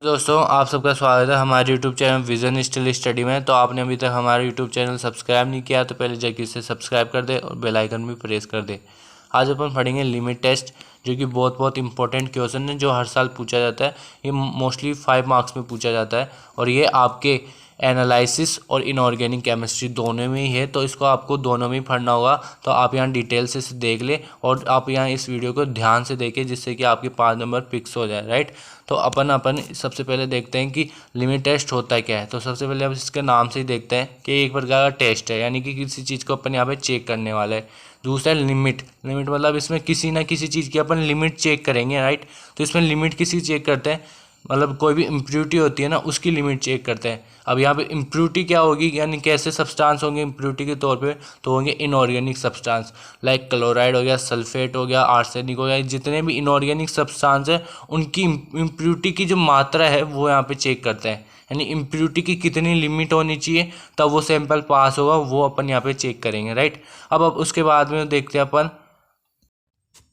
दोस्तों, आप सबका स्वागत है हमारे YouTube channel vision still study में। तो आपने अभी तक हमारा यूट्यूब चैनल सब्सक्राइब नहीं किया तो पहले जाके इसे सब्सक्राइब कर दे और बेल आइकन भी प्रेस कर दे। आज अपन पढ़ेंगे लिमिट टेस्ट, जो कि बहुत इंपॉर्टेंट क्वेश्चन है जो हर साल पूछा जाता है। ये मोस्टली 5 मार्क्स में पूछा जाता है और ये आपके एनालिसिस और इनऑर्गेनिक केमिस्ट्री दोनों में ही है, तो इसको आपको दोनों में ही पढ़ना होगा। तो आप यहाँ डिटेल से इसे देख ले और आप यहाँ इस वीडियो को ध्यान से देखें जिससे कि आपके 5 नंबर फिक्स हो जाए, राइट। तो अपन सबसे पहले देखते हैं कि लिमिट टेस्ट होता क्या है। तो सबसे पहले आप इसके नाम से ही देखते हैं कि एक प्रकार का टेस्ट है, यानी कि किसी चीज़ को अपन यहाँ पे चेक करने वाला है। दूसरा है लिमिट मतलब इसमें किसी ना किसी चीज़ की अपन लिमिट चेक करेंगे, राइट। तो इसमें लिमिट किसी चेक करते हैं, मतलब कोई भी इम्प्योरिटी होती है ना, उसकी लिमिट चेक करते हैं। अब यहाँ पे इम्प्योरिटी क्या होगी, यानी कैसे सब्सटेंस होंगे इम्प्योरिटी के तौर पे, तो होंगे इनऑर्गेनिक सब्सटेंस, लाइक क्लोराइड हो गया, सल्फेट हो गया, आर्सेनिक हो गया। जितने भी इनऑर्गेनिक सब्सटेंस है उनकी इम्प्योरिटी की जो मात्रा है वो यहाँ पे चेक करते हैं, यानी इम्प्योरिटी की कितनी लिमिट होनी चाहिए तब वो सैंपल पास होगा, वो अपन यहाँ पे चेक करेंगे, राइट। अब उसके बाद में देखते हैं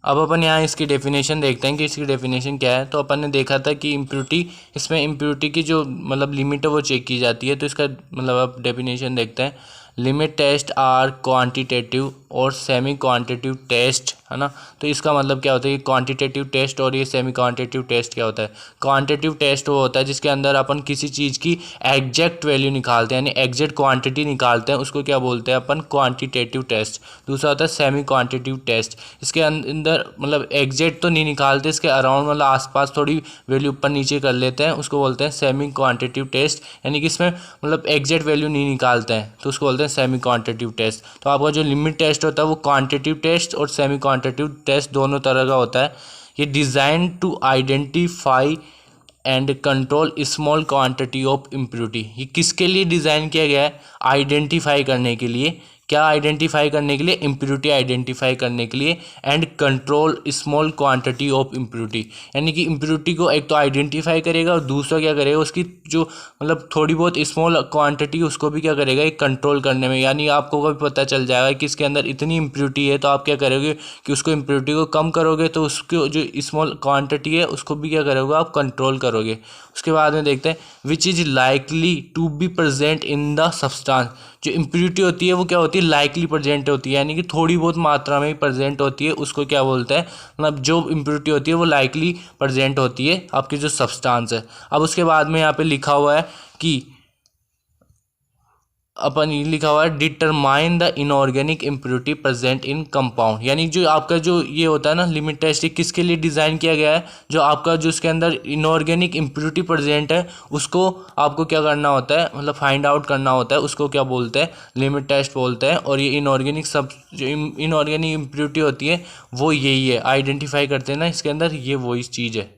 अपन यहाँ इसकी डेफिनेशन देखते हैं कि इसकी डेफिनेशन क्या है। तो अपन ने देखा था कि इम्प्योरिटी, इसमें इम्प्योरिटी की जो मतलब लिमिट है वो चेक की जाती है। तो इसका मतलब अब डेफिनेशन देखते हैं। लिमिट टेस्ट आर क्वांटिटेटिव और सेमी क्वांटिटेटिव टेस्ट, है ना। तो इसका मतलब क्या होता है, ये क्वांटिटेटिव टेस्ट और ये सेमी क्वांटिटेटिव टेस्ट क्या होता है। क्वांटिटेटिव टेस्ट वो होता है जिसके अंदर अपन किसी चीज़ की एग्जैक्ट वैल्यू निकालते हैं, यानी एग्जैक्ट क्वांटिटी निकालते हैं, उसको क्या बोलते हैं अपन, क्वांटिटेटिव टेस्ट। दूसरा होता है सेमी क्वांटिटेटिव टेस्ट, इसके अंदर मतलब एग्जैक्ट तो नहीं निकालते, इसके अराउंड मतलब आसपास थोड़ी वैल्यू ऊपर नीचे कर लेते हैं, उसको बोलते हैं सेमी क्वांटिटेटिव टेस्ट। यानी कि इसमें मतलब एग्जैक्ट वैल्यू नहीं निकालते हैं तो उसको बोलते हैं सेमी क्वांटिटेटिव टेस्ट। तो आपका जो लिमिट टेस्ट होता है वो क्वांटिटेटिव टेस्ट और सेमी क्वांटिटेटिव टेस्ट दोनों तरह का होता है। ये design to identify and control small quantity of impurity. ये किसके लिए डिज़ाइन किया गया है, आइडेंटिफाई करने के लिए। क्या आइडेंटिफाई करने के लिए, इम्प्योरिटी आइडेंटिफाई करने के लिए। And control small quantity of impurity, यानी कि इम्प्योरिटी को एक तो आइडेंटिफाई करेगा और दूसरा क्या करेगा, उसकी जो मतलब थोड़ी बहुत स्मॉल क्वांटिटी उसको भी क्या करेगा, एक कंट्रोल करने में। यानी आपको भी पता चल जाएगा कि इसके अंदर इतनी इम्प्योरिटी है, तो आप क्या करोगे कि उसको इम्प्योरिटी को कम करोगे, तो उसको जो स्मॉल क्वांटिटी है उसको भी क्या करोगे, आप कंट्रोल करोगे। उसके बाद में देखते हैं which is likely to be present in the substance. जो इम्प्योरिटी होती है वो क्या होती है, लाइकली प्रेजेंट होती है, यानी कि थोड़ी बहुत मात्रा में प्रेजेंट होती है, उसको क्या बोलते हैं, मतलब जो इम्प्योरिटी होती है वो लाइकली प्रेजेंट होती है आपकी जो सब्सटेंस है। अब उसके बाद में यहाँ पे लिखा हुआ है कि अपन ये लिखा हुआ है determine the inorganic impurity present in compound. यानी जो आपका जो ये होता है ना लिमिट टेस्ट, किसके लिए डिज़ाइन किया गया है, जो आपका जो इसके अंदर इनऑर्गेनिक इम्प्योरिटी प्रेजेंट है उसको आपको क्या करना होता है, मतलब फाइंड आउट करना होता है, उसको क्या बोलते हैं, लिमिट टेस्ट बोलते हैं। और ये इनऑर्गेनिक जो इनऑर्गेनिक इम्प्योरिटी होती है वो यही है, आइडेंटिफाई करते हैं ना इसके अंदर, ये वही चीज़ है।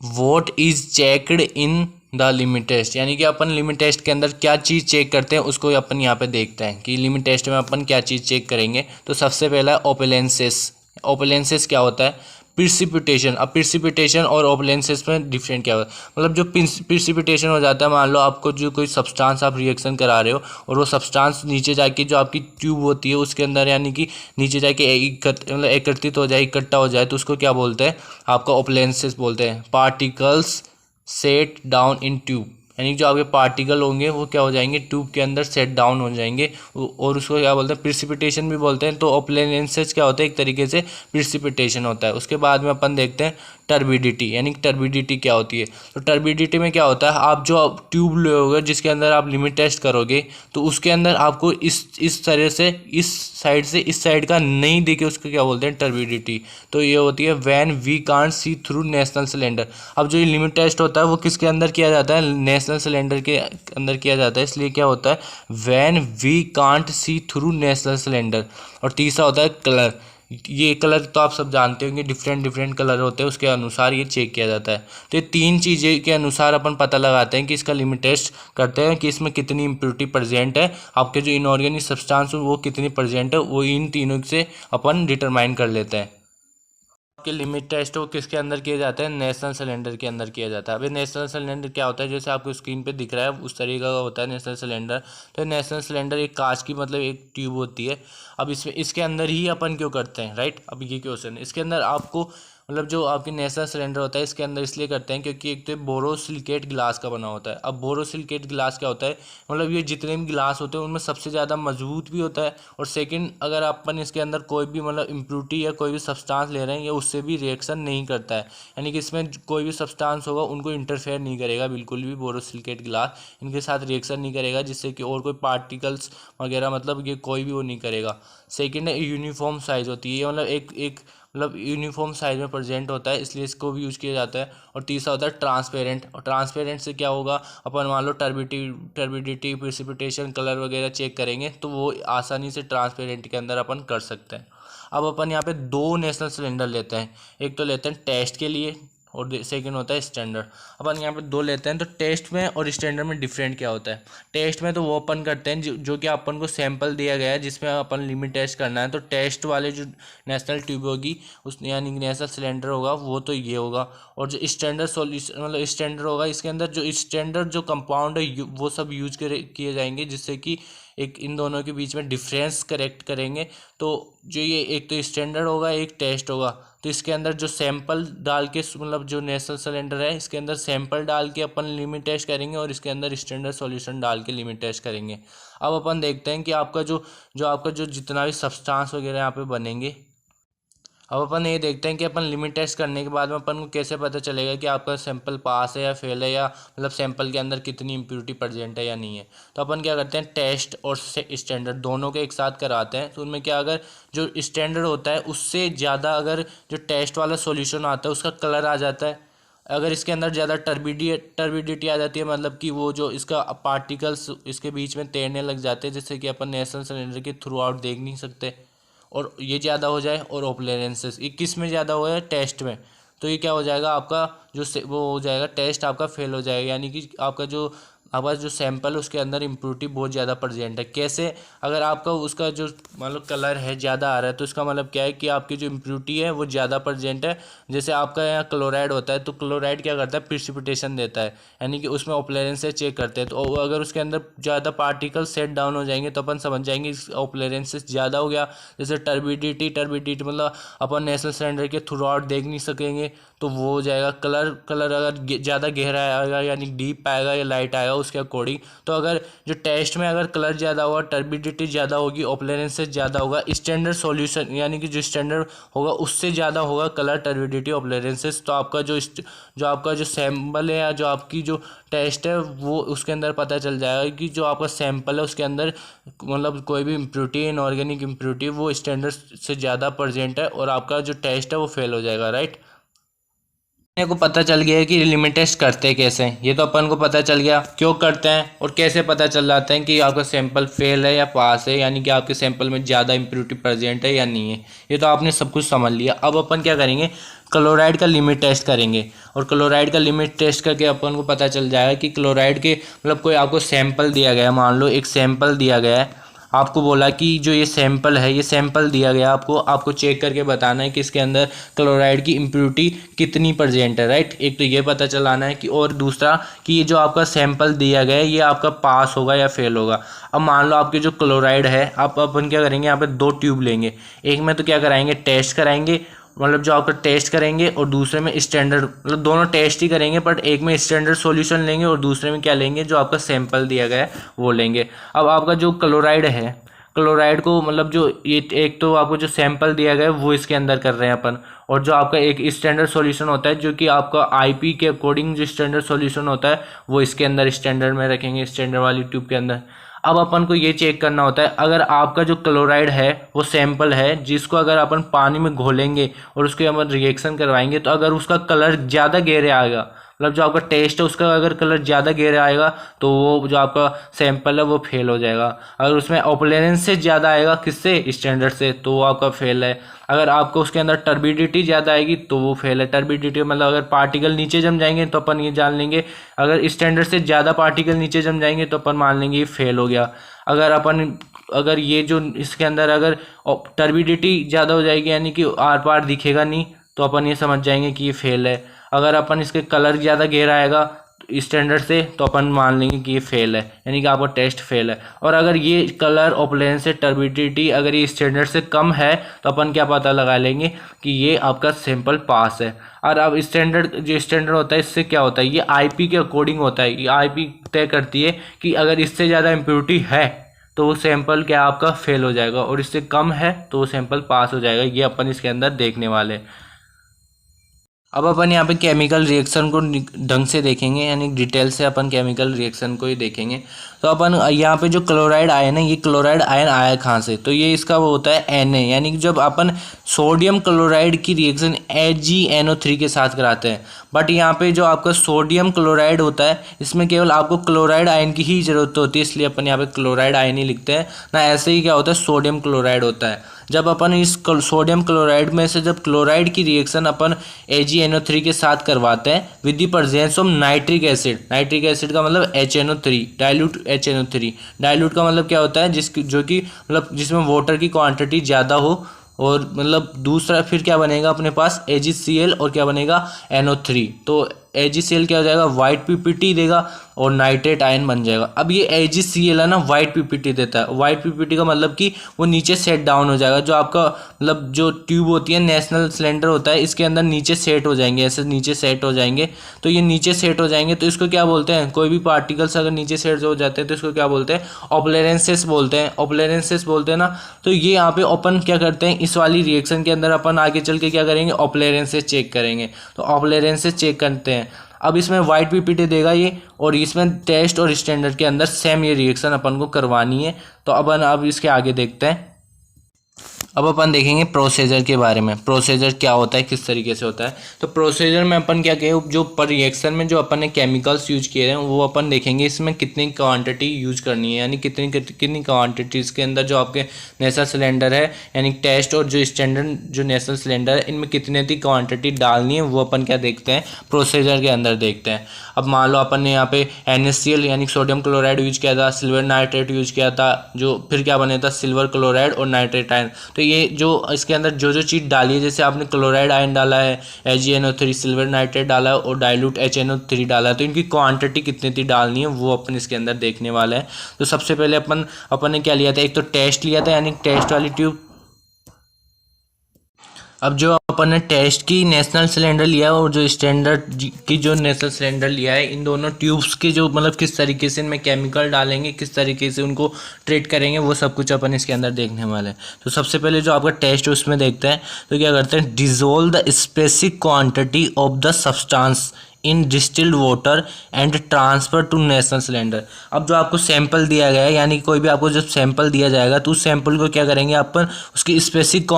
What is checked in the limit test, यानी कि अपन लिमिट टेस्ट के अंदर क्या चीज़ चेक करते हैं उसको अपन यहाँ पे देखते हैं कि लिमिट टेस्ट में अपन क्या चीज़ चेक करेंगे। तो सबसे पहला है ओपेलेंसेस। ओपेलेंसेस क्या होता है, प्रिसिपिटेशन। अब प्रिसिपिटेशन और ओपेलेंसेस में डिफरेंट क्या होता है, मतलब जो प्रिसिपिटेशन हो जाता है, मान लो आपको जो कोई सब्सटेंस आप रिएक्शन करा रहे हो और वो सब्सटेंस नीचे जाके जो आपकी ट्यूब होती है उसके अंदर, यानी कि नीचे जाके मतलब एकत्रित हो जाए, इकट्ठा हो जाए, तो उसको क्या बोलते हैं, आपका ओपेलेंसेस बोलते हैं। Particles set down in tube, यानी जो आपके पार्टिकल होंगे वो क्या हो जाएंगे, ट्यूब के अंदर सेट डाउन हो जाएंगे, और उसको क्या बोलते हैं, प्रिसिपिटेशन भी बोलते हैं। तो ओपेलेंसेस क्या होता है, एक तरीके से प्रिसिपिटेशन होता है। उसके बाद में अपन देखते हैं टर्बिडिटी, यानी टर्बिडिटी क्या होती है। तो टर्बिडिटी में क्या होता है, आप जो ट्यूब लोगे जिसके अंदर आप लिमिट टेस्ट करोगे, तो उसके अंदर आपको इस तरह से इस साइड से इस साइड का नहीं दिखे, उसको क्या बोलते हैं, टर्बिडिटी। तो ये होती है when we can't see through Nessler cylinder. अब जो ये लिमिट टेस्ट होता है वो किसके अंदर किया जाता है, नेशनल सिलेंडर के अंदर किया जाता है, इसलिए क्या होता है, when we can't see through Nessler cylinder. और तीसरा होता है कलर। ये कलर तो आप सब जानते होंगे, डिफरेंट कलर होते हैं, उसके अनुसार ये चेक किया जाता है। तो ये 3 चीज़ें के अनुसार अपन पता लगाते हैं कि इसका लिमिट टेस्ट करते हैं कि इसमें कितनी इम्प्योरिटी प्रेजेंट है, आपके जो इनऑर्गेनिक सब्सटेंस वो कितनी प्रेजेंट है, वो इन तीनों से अपन डिटरमाइन कर लेते हैं। आपके लिमिट टेस्ट वो किसके अंदर किए जाते हैं, नेशनल सिलेंडर के अंदर किया जाता है। अभी नेशनल सिलेंडर क्या होता है, जैसे आपको स्क्रीन पे दिख रहा है उस तरीके का होता है नेशनल सिलेंडर। तो नेशनल सिलेंडर एक कांच की मतलब एक ट्यूब होती है। अब इसमें इसके अंदर ही अपन क्यों करते हैं, राइट। अब ये क्वेश्चन है, इसके अंदर आपको मतलब जो आपके नेशनल सिलेंडर होता है इसके अंदर इसलिए करते हैं क्योंकि एक तो बोरोसिलिकेट गिलास का बना होता है। अब बोरोसिलिकेट गिलास क्या होता है, मतलब ये जितने भी गिलास होते हैं उनमें सबसे ज़्यादा मजबूत भी होता है, और सेकंड अगर अपन इसके अंदर कोई भी मतलब इम्प्योरिटी या कोई भी सब्सटेंस ले रहे हैं, ये उससे भी रिएक्शन नहीं करता है, यानी कि इसमें कोई भी सब्सटेंस होगा उनको इंटरफेयर नहीं करेगा बिल्कुल भी। बोरोसिलिकेट गिलास इनके साथ रिएक्शन नहीं करेगा, जिससे कि और कोई पार्टिकल्स वगैरह मतलब ये कोई भी वो नहीं करेगा। सेकंड है यूनिफॉर्म साइज़ होती है, ये मतलब एक एक मतलब यूनिफॉर्म साइज में प्रेजेंट होता है, इसलिए इसको भी यूज़ किया जाता है। और तीसरा होता है ट्रांसपेरेंट, और ट्रांसपेरेंट से क्या होगा, अपन मान लो टर्बिडिटी प्रेसिपिटेशन कलर वगैरह चेक करेंगे तो वो आसानी से ट्रांसपेरेंट के अंदर अपन कर सकते हैं। अब अपन यहाँ पे दो नेशनल सिलेंडर लेते हैं, एक तो लेते हैं टेस्ट के लिए और सेकंड होता है स्टैंडर्ड। अपन यहाँ पे दो लेते हैं, तो टेस्ट में और स्टैंडर्ड में डिफरेंट क्या होता है। टेस्ट में तो वो अपन करते हैं जो कि अपन को सैंपल दिया गया है जिसमें अपन लिमिट टेस्ट करना है, तो टेस्ट वाले जो नेशनल ट्यूब होगी उस यानी नेशनल सिलेंडर होगा वो तो ये होगा। और जो स्टैंडर्ड सॉल्यूशन मतलब स्टैंडर्ड होगा, इसके अंदर जो स्टैंडर्ड जो कंपाउंड है वो सब यूज किए जाएंगे, जिससे कि एक इन दोनों के बीच में डिफरेंस करेक्ट करेंगे। तो जो ये एक तो स्टैंडर्ड होगा एक टेस्ट होगा, तो इसके अंदर जो सैंपल डाल के मतलब जो नेशनल सिलेंडर है इसके अंदर सैंपल डाल के अपन लिमिट टेस्ट करेंगे और इसके अंदर स्टैंडर्ड सॉल्यूशन डाल के लिमिट टेस्ट करेंगे। अब अपन देखते हैं कि आपका जो जितना भी सब्सटेंस वगैरह यहाँ पे बनेंगे, अब अपन ये देखते हैं कि अपन लिमिट टेस्ट करने के बाद में अपन को कैसे पता चलेगा कि आपका सैंपल पास है या फेल है, या मतलब सैंपल के अंदर कितनी इम्प्योरिटी प्रेजेंट है या नहीं है। तो अपन क्या करते हैं, टेस्ट और स्टैंडर्ड दोनों के एक साथ कराते हैं। तो उनमें क्या, अगर जो स्टैंडर्ड होता है उससे ज़्यादा अगर जो टेस्ट वाला सोल्यूशन आता है उसका कलर आ जाता है, अगर इसके अंदर ज़्यादा टर्बिडिटी आ जाती है, मतलब कि वो जो इसका पार्टिकल्स इसके बीच में तैरने लग जाते हैं, जिससे कि अपन नेशनल सिलेंडर के थ्रू आउट देख नहीं सकते, और ये ज़्यादा हो जाए, और ओपलेरेंसेस 21 में ज़्यादा हो जाए टेस्ट में, तो ये क्या हो जाएगा, आपका वो हो जाएगा टेस्ट आपका फेल हो जाएगा, यानी कि आपका जो सैंपल है उसके अंदर इम्प्योरिटी बहुत ज़्यादा प्रेजेंट है। कैसे, अगर आपका उसका जो मतलब कलर है ज़्यादा आ रहा है तो इसका मतलब क्या है कि आपकी जो इम्प्योरिटी है वो ज़्यादा प्रेजेंट है। जैसे आपका यहाँ क्लोराइड होता है, तो क्लोराइड क्या करता है, प्रिसिपिटेशन देता है, यानी कि उसमें ओपलेरेंस से चेक करते हैं, तो अगर उसके अंदर ज़्यादा पार्टिकल सेट डाउन हो जाएंगे तो अपन समझ जाएंगे ओपलेरेंस ज़्यादा हो गया। जैसे टर्बिडिटी मतलब अपन नेशनल सिलेंडर के थ्रू आउट देख नहीं सकेंगे, तो वो हो जाएगा। कलर अगर ज़्यादा गहरा आएगा यानी डीप आएगा या लाइट आएगा उसके अकॉर्डिंग। तो अगर जो टेस्ट में अगर कलर ज़्यादा होगा, टर्बिडिटी ज़्यादा होगी, ओपलेरेंस से ज़्यादा होगा, स्टैंडर्ड सॉल्यूशन यानी कि जो स्टैंडर्ड होगा उससे ज़्यादा होगा कलर, टर्बिडिटी, ओपलेरेंसेस, तो आपका जो सैंपल है या जो आपकी जो टेस्ट है वो उसके अंदर पता चल जाएगा कि जो आपका सैंपल है उसके अंदर मतलब कोई भी इम्प्योरिटी, इनऑर्गेनिक इम्प्योरिटी वो स्टैंडर्ड से ज़्यादा प्रेजेंट है, और आपका जो टेस्ट है वो फेल हो जाएगा, राइट। अपने को पता चल गया है कि लिमिट टेस्ट करते कैसे हैं, ये तो अपन को पता चल गया क्यों करते हैं और कैसे पता चल जाता है कि आपका सैंपल फेल है या पास है, यानी कि आपके सैंपल में ज़्यादा इम्प्योरिटी प्रेजेंट है या नहीं है। ये तो आपने सब कुछ समझ लिया। अब अपन क्या करेंगे, क्लोराइड का लिमिट टेस्ट करेंगे, और क्लोराइड का लिमिट टेस्ट करके अपन को पता चल जाएगा कि क्लोराइड के मतलब कोई आपको सैंपल दिया गया है, मान लो एक सैंपल दिया गया है, आपको बोला कि जो ये सैंपल है, ये सैंपल दिया गया आपको चेक करके बताना है कि इसके अंदर क्लोराइड की इम्प्योरिटी कितनी प्रेजेंट है, राइट। एक तो ये पता चलाना है कि, और दूसरा कि ये जो आपका सैंपल दिया गया है ये आपका पास होगा या फेल होगा। अब मान लो आपके जो क्लोराइड है, अपन क्या करेंगे, यहाँ पे दो ट्यूब लेंगे, एक में तो क्या कराएंगे, टेस्ट कराएंगे, मतलब जो आपका टेस्ट करेंगे, और दूसरे में स्टैंडर्ड, मतलब दोनों टेस्ट ही करेंगे, बट एक में स्टैंडर्ड सॉल्यूशन लेंगे और दूसरे में क्या लेंगे, जो आपका सैंपल दिया गया है वो लेंगे। अब आपका जो क्लोराइड है, क्लोराइड को मतलब जो ये एक तो आपको जो सैंपल दिया गया है वो इसके अंदर कर रहे हैं अपन, और जो आपका एक स्टैंडर्ड सॉल्यूशन होता है जो कि आपका आईपी के अकॉर्डिंग जो स्टैंडर्ड सॉल्यूशन होता है वो इसके अंदर स्टैंडर्ड में रखेंगे, स्टैंडर्ड वाली ट्यूब के अंदर। अब अपन को ये चेक करना होता है, अगर आपका जो क्लोराइड है वो सैंपल है जिसको अगर अपन पानी में घोलेंगे और उसके अपन रिएक्शन करवाएंगे, तो अगर उसका कलर ज़्यादा गहरे आएगा, मतलब जो आपका टेस्ट है उसका अगर कलर ज़्यादा गहरा आएगा तो वो जो आपका सैंपल है वो फेल हो जाएगा। अगर उसमें ओपलेरेंस से ज़्यादा आएगा, किससे, स्टैंडर्ड से, तो वो आपका फेल है। अगर आपको उसके अंदर टर्बिडिटी ज़्यादा आएगी तो वो फेल है। टर्बिडिटी मतलब अगर पार्टिकल नीचे जम जाएंगे तो अपन ये जान लेंगे, अगर स्टैंडर्ड से ज़्यादा पार्टिकल नीचे जम जाएंगे तो अपन मान लेंगे ये फेल हो गया। अगर ये जो इसके अंदर अगर टर्बिडिटी ज़्यादा हो जाएगी यानी कि आर पार दिखेगा नहीं, तो अपन ये समझ जाएंगे कि ये फेल है। अगर अपन इसके कलर ज़्यादा गहरा आएगा स्टैंडर्ड से, तो अपन मान लेंगे कि ये फेल है, यानी कि आपका टेस्ट फेल है। और अगर ये कलर, ऑपलेंस से टर्बिडिटी अगर ये स्टैंडर्ड से कम है तो अपन क्या पता लगा लेंगे कि ये आपका सैंपल पास है। और अब स्टैंडर्ड, जो स्टैंडर्ड होता है इससे क्या होता है, ये आईपी के अकॉर्डिंग होता है। ये आईपी तय करती है कि अगर इससे ज़्यादा इम्प्योरिटी है तो वो सैंपल क्या आपका फेल हो जाएगा, और इससे कम है तो वो सैंपल पास हो जाएगा। ये अपन इसके अंदर देखने वाले हैं। अब अपन यहाँ पे केमिकल रिएक्शन को ढंग से देखेंगे, यानी डिटेल से अपन केमिकल रिएक्शन को ही देखेंगे। तो अपन यहाँ पे जो क्लोराइड आयन है, ये क्लोराइड आयन आया कहाँ से, तो ये इसका वो होता है Na, यानी कि जब अपन सोडियम क्लोराइड की रिएक्शन AgNO3 के साथ कराते हैं। बट यहाँ पे जो आपका सोडियम क्लोराइड होता है इसमें केवल आपको क्लोराइड आयन की ही जरूरत होती है, इसलिए अपन यहाँ पे क्लोराइड आयन ही लिखते हैं ना। ऐसे ही क्या होता है, सोडियम क्लोराइड होता है। जब अपन इस सोडियम क्लोराइड में से जब क्लोराइड की रिएक्शन अपन AgNO3 के साथ करवाते हैं with the presence of nitric acid, nitric acid का मतलब HNO3, डाइल्यूट HNO3। डाइल्यूट का मतलब क्या होता है, जो कि मतलब जिसमें वाटर की क्वांटिटी ज़्यादा हो। और मतलब दूसरा फिर क्या बनेगा अपने पास AgCl, और क्या बनेगा NO3। तो AgCl क्या हो जाएगा, वाइट पीपीटी देगा और नाइट्रेट आयन बन जाएगा। अब ये AgCl है ना, वाइट पीपीटी देता है। वाइट पीपीटी का मतलब कि वो नीचे सेट डाउन हो जाएगा। जो आपका मतलब जो ट्यूब होती है, नेशनल सिलेंडर होता है, इसके अंदर नीचे सेट हो जाएंगे, ऐसे नीचे सेट हो जाएंगे। तो ये नीचे सेट हो जाएंगे तो इसको क्या बोलते हैं, कोई भी पार्टिकल्स अगर नीचे सेट हो जाते हैं तो इसको क्या बोलते हैं, ऑपलेरेंसेस बोलते हैं। ऑपलेरेंसेस बोलते हैं ना। तो ये यहाँ पे अपन क्या करते हैं, इस वाली रिएक्शन के अंदर अपन आगे चल के क्या करेंगे, ऑपलेरेंसेस चेक करेंगे। तो ऑपलेरेंसेस चेक करते हैं। अब इसमें वाइट पीपीटी देगा ये, और इसमें टेस्ट और स्टैंडर्ड के अंदर सेम ये रिएक्शन अपन को करवानी है। तो अपन अब इसके आगे देखते हैं। अब अपन देखेंगे प्रोसीजर के बारे में। प्रोसीजर क्या होता है, किस तरीके से होता है। तो प्रोसीजर में अपन क्या कहें, जो पर रिएक्शन में जो अपन ने केमिकल्स यूज किए हैं वो अपन देखेंगे इसमें कितनी क्वांटिटी यूज करनी है, यानी कितनी क्वांटिटीज़ के अंदर जो आपके नेशनल सिलेंडर है, यानी टेस्ट और जो स्टैंडर्ड जो नेशनल सिलेंडर है, इनमें कितनी दी क्वान्टिटी डालनी है वो अपन क्या देखते हैं, प्रोसीजर के अंदर देखते हैं। अब मान लो अपन ने यहाँ पे NaCl यानी सोडियम क्लोराइड यूज किया था, सिल्वर नाइट्रेट यूज किया था, जो फिर क्या बने था, सिल्वर क्लोराइड और नाइट्रेट आयन। तो ये जो इसके अंदर जो चीज़ डाली है, जैसे आपने क्लोराइड आयन डाला है, AgNO3, सिल्वर नाइट्रेट डाला है और डाइल्यूट HNO3 डाला है, तो इनकी क्वांटिटी कितनी थी डालनी है वो अपन इसके अंदर देखने वाले हैं। तो सबसे पहले अपन ने क्या लिया था, एक तो टेस्ट लिया था, यानी टेस्ट वाली ट्यूब। अब जो अपन ने टेस्ट की नेशनल सिलेंडर लिया और जो स्टैंडर्ड की जो नेशनल सिलेंडर लिया है, इन दोनों ट्यूब्स के जो मतलब किस तरीके से इनमें केमिकल डालेंगे, किस तरीके से उनको ट्रीट करेंगे, वो सब कुछ अपन इसके अंदर देखने वाले हैं। तो सबसे पहले जो आपका टेस्ट है उसमें देखते हैं। तो क्या करते हैं, dissolve the specific quantity of the substance in distilled water and transfer to Nessler cylinder. अब जो आपको सैंपल दिया गया है, यानी कोई भी आपको जब सैंपल दिया जाएगा तो उस सैंपल को क्या करेंगे, अपन उसकी स्पेसिफिक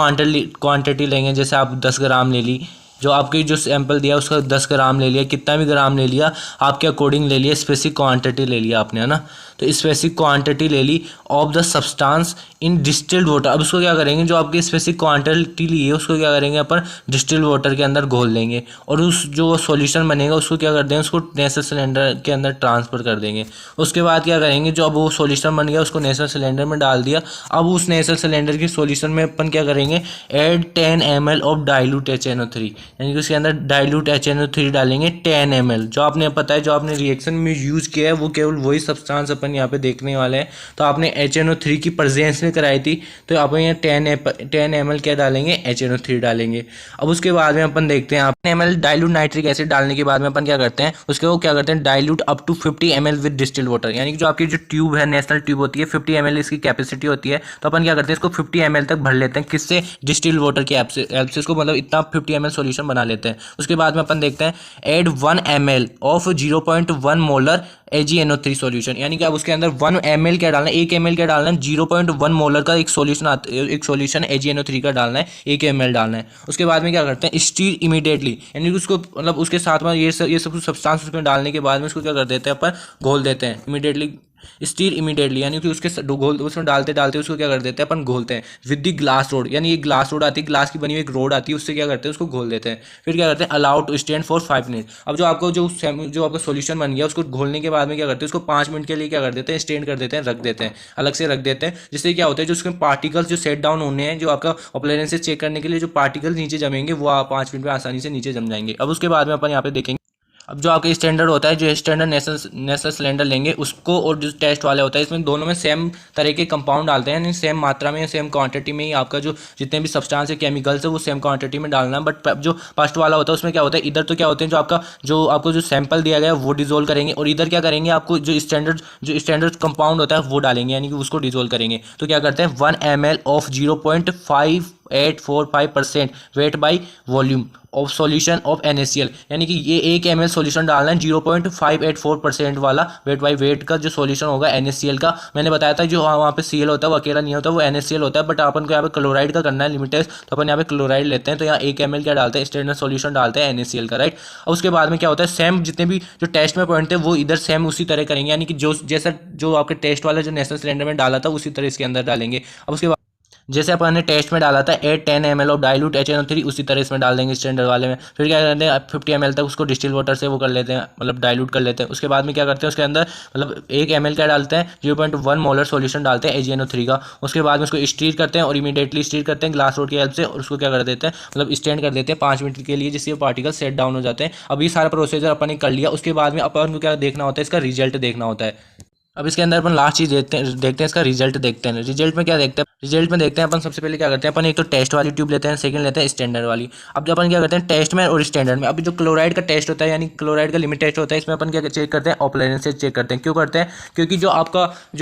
क्वांटिटी लेंगे। जैसे आप 10 ग्राम ले ली, जो आपकी जो सैंपल दिया उसका 10 ग्राम ले लिया, कितना भी ग्राम ले लिया आपके अकॉर्डिंग ले लिया, स्पेसिफिक क्वांटिटी ले लिया आपने, है ना। तो स्पेसिफिक क्वांटिटी ले ली of the substance in distilled water. अब उसको क्या करेंगे, जो आपकी स्पेसिफिक क्वांटिटी ली है उसको क्या करेंगे, अपन डिस्टिल्ड वाटर के अंदर घोल देंगे, और उस जो सॉल्यूशन बनेगा उसको क्या कर देंगे, उसको नेशनल सिलेंडर के अंदर ट्रांसफ़र कर देंगे। उसके बाद क्या करेंगे, जो अब वो सॉल्यूशन बन गया उसको नेशनल सिलेंडर में डाल दिया। अब उस नेशनल सिलेंडर की सॉल्यूशन में अपन क्या करेंगे, add 10 ml of dilute HNO3, यानी कि उसके अंदर डाइल्यूट HNO3 डालेंगे 10 ml। जो आपने पता है, जो आपने रिएक्शन में यूज़ किया है वो केवल वही सब्सटेंस अपन यहाँ पे देखने वाले हैं। तो आपने HNO3 की प्रेजेंस में कराई थी, तो आप यहाँ 10 ml क्या डालेंगे, HNO3 डालेंगे। अब उसके बाद में अपन देखते हैं, 10 ml डाइल्यूट नाइट्रिक एसिड डालने के बाद में अपन क्या करते हैं, उसके वो क्या करते हैं, dilute up to 50 ml with distilled water. यानी कि जो आपकी जो ट्यूब है, नेशनल ट्यूब होती है, 50 ml इसकी कैपेसिटी होती है। तो अपन क्या करते हैं, इसको 50 ml तक भर लेते हैं, किससे, डिस्टिल्ड वाटर की हेल्प से इसको मतलब इतना 50 ml सॉल्यूशन बना लेते हैं। उसके बाद में अपन देखते हैं, add 1 ml of 0.1 molar AgNO3 solution. यानी कि अब उसके अंदर 1 ml क्या डालना है, 1 ml क्या डालना है, 0.1 मोलर का एक सॉल्यूशन AgNO3 का डालना है, 1 ml डालना है। उसके बाद में क्या करते हैं, स्टीर इमीडिएटली, यानी कि उसको मतलब उसके साथ में ये सब सब्सटेंस उसमें डालने के बाद में उसको क्या कर देते हैं, अपन घोल देते हैं इमीडिएटली। स्टीर इमीडिएटली यानी कि उसके घोल उसमें डालते डालते उसको क्या कर देते हैं, अपन घोलते हैं विद दी ग्लास रोड। यानी ये ग्लास रोड आती है, ग्लास की बनी हुई एक रोड आती है, उससे क्या करते हैं, उसको घोल देते हैं। फिर क्या करते हैं, allow to stand for 5 minute. अब जो आपको जो आपका सॉल्यूशन बन गया उसको घोलने के बाद में क्या करते हैं, उसको 5 मिनट के लिए क्या कर देते हैं, स्टैंड कर देते हैं, रख देते हैं, अलग से रख देते हैं। जिससे क्या होता है, जो उसके पार्टिकल्स जो सेट डाउन होने हैं, जो आपका ऑपरेशन चेक करने के लिए जो पार्टिकल नीचे जमेंगे वो 5 मिनट में आसानी से नीचे जम जाएंगे। अब उसके बाद में अपन यहाँ पे देखेंगे, अब जो आपका स्टैंडर्ड होता है, जो स्टैंडर्ड नेशनल सिलेंडर लेंगे उसको, और जो टेस्ट वाले होता है, इसमें दोनों में सेम तरह के कंपाउंड डालते हैं, यानी सेम मात्रा में, सेम क्वांटिटी में ही आपका जो जितने भी सब्सटेंस है, केमिकल्स है, वो सेम क्वांटिटी में डालना है। बट जो फर्स्ट वाला होता है उसमें क्या होता है, इधर तो क्या होते हैं, जो आपको जो सैंपल दिया गया है वो डिजोल्व करेंगे, और इधर क्या करेंगे, आपको जो स्टैंडर्ड कंपाउंड होता है वो डालेंगे, यानी कि उसको डिजोल्व करेंगे। तो क्या करते हैं, 1 ml of 0.5845% weight by volume of solution of NaCl, यानी कि ये 1 ml सॉल्यूशन डालना है 0.584% वाला वेट बाई वेट का जो सॉल्यूशन होगा NaCl का। मैंने बताया था जो वहाँ पे Cl होता है वो अकेला नहीं होता, वो NaCl होता है, बट अपन को यहाँ पे क्लोराइड का करना है लिमिटेड, तो अपन यहाँ पे क्लोराइड लेते हैं। तो यहाँ 1 ml क्या डालते हैं, स्टैंडर्ड सॉल्यूशन डालते हैं NaCl का, राइट। और उसके बाद में क्या होता है, सेम जितने भी जो टेस्ट में पॉइंट थे वो इधर सेम उसी तरह करेंगे, यानी कि जो आपके टेस्ट वाला जो नेशनल सिलेंडर में डाला था उसी तरह इसके अंदर डालेंगे। अब उसके बाद जैसे अपन ने टेस्ट में डाला था 8-10 ml ऑफ डाइल्यूट HNO3, उसी तरह इसमें डाल देंगे स्टैंडर्ड वाले में। फिर क्या करते हैं, 50 ml तक उसको डिस्टिल वाटर से वो कर लेते हैं, मतलब डाइल्यूट कर लेते हैं। उसके बाद में क्या करते हैं, उसके अंदर मतलब 1 ml क्या डालते हैं, 0.1 मोलर सॉल्यूशन डालते हैं HNO3 का। उसके बाद में उसको स्टीर करते हैं, और इमीडिएटली स्टीर करते हैं ग्लास रोड की हेल्प से, और उसको क्या कर देते हैं, मतलब स्टैंड कर देते हैं 5 मिनट के लिए, जिससे पार्टिकल सेट डाउन हो जाते हैं। अब ये सारा प्रोसीजर अपन ने कर लिया। उसके बाद में अपन को क्या देखना होता है, इसका रिजल्ट देखना होता है। अब इसके अंदर अपन लास्ट चीज देखते हैं इसका रिजल्ट देखते हैं। रिजल्ट में क्या देखते हैं, रिजल्ट में देखते हैं अपन सबसे पहले क्या करते हैं, अपन एक तो टेस्ट वाली ट्यूब लेते हैं, सेकंड लेते हैं स्टैंडर्ड वाली। अब जो अपन क्या करते हैं टेस्ट में और स्टैंडर्ड में, अभी जो क्लोराइड का टेस्ट होता है, यानी क्लोराइड का लिमिट टेस्ट होता है, इसमें अपन क्या चेक करते हैं, ऑपरेशन चेक करते हैं। क्यों करते हैं, क्योंकि जो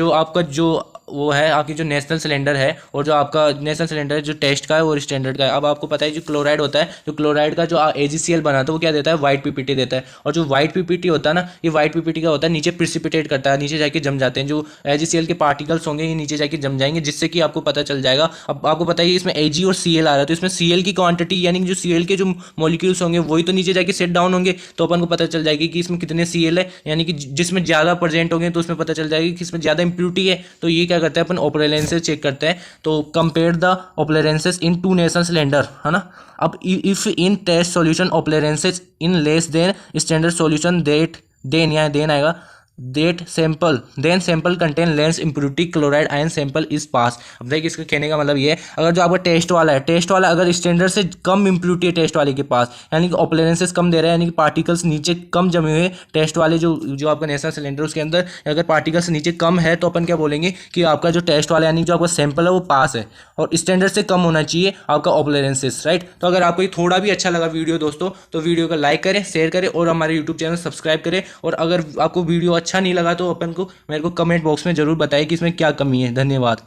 आपका जो वो है आपकी जो नेशनल सिलेंडर है, और जो आपका नेशनल सिलेंडर जो टेस्ट का है और स्टैंडर्ड का है। अब आपको पता है जो क्लोराइड होता है, जो क्लोराइड का जो AgCl बनाता है वो क्या देता है, वाइट पीपीटी देता है। और जो वाइट पीपीटी होता है ना, ये वाइट पीपीटी का होता है, नीचे प्रिसिपिटेट करता है, नीचे जाके जम जाते हैं। जो AgCl के पार्टिकल्स होंगे ये नीचे जाके जम जाएंगे, जिससे कि आपको पता चल जाएगा। अब आपको पता है इसमें Ag और Cl आ रहा है, तो इसमें Cl की क्वांटिटी, यानी कि जो Cl के जो मॉलिक्यूल्स होंगे वही तो नीचे जाके सेट डाउन होंगे, तो अपन को पता चल जाएगी कि इसमें कितने Cl है, यानी कि जिसमें ज़्यादा प्रेजेंट होंगे तो उसमें पता चल जाएगी कि इसमें ज़्यादा इंप्योरिटी है। तो ये क्या करते हैं अपन, ऑपरेशन चेक करते हैं। तो compare the opalescence in 2 Nessler cylinder, है ना। अब if in test solution opalescence in less than standard solution then यहाँ देन आएगा, then sample contain less impurity chloride ion sample is pass. अब देखिए इसका कहने का मतलब ये है, अगर जो आपका टेस्ट वाला अगर स्टैंडर्ड से कम इम्प्योरिटी है टेस्ट वाले के पास, यानी कि ऑपरेशंस कम दे रहा है, यानी कि पार्टिकल्स नीचे कम जमे हुए टेस्ट वाले जो आपका नेशनल सिलेंडर उसके अंदर अगर पार्टिकल्स नीचे कम है, तो अपन क्या बोलेंगे कि आपका जो टेस्ट वाला यानी जो आपका सैंपल है वो पास है, और स्टैंडर्ड से कम होना चाहिए आपका ऑपरेशंस, राइट। तो अगर आपको ये थोड़ा भी अच्छा लगा वीडियो दोस्तों, तो वीडियो को लाइक करें, शेयर करें, और हमारे यूट्यूब चैनल सब्सक्राइब करें। और अगर आपको वीडियो अच्छा नहीं लगा तो मेरे को कमेंट बॉक्स में जरूर बताएं कि इसमें क्या कमी है। धन्यवाद।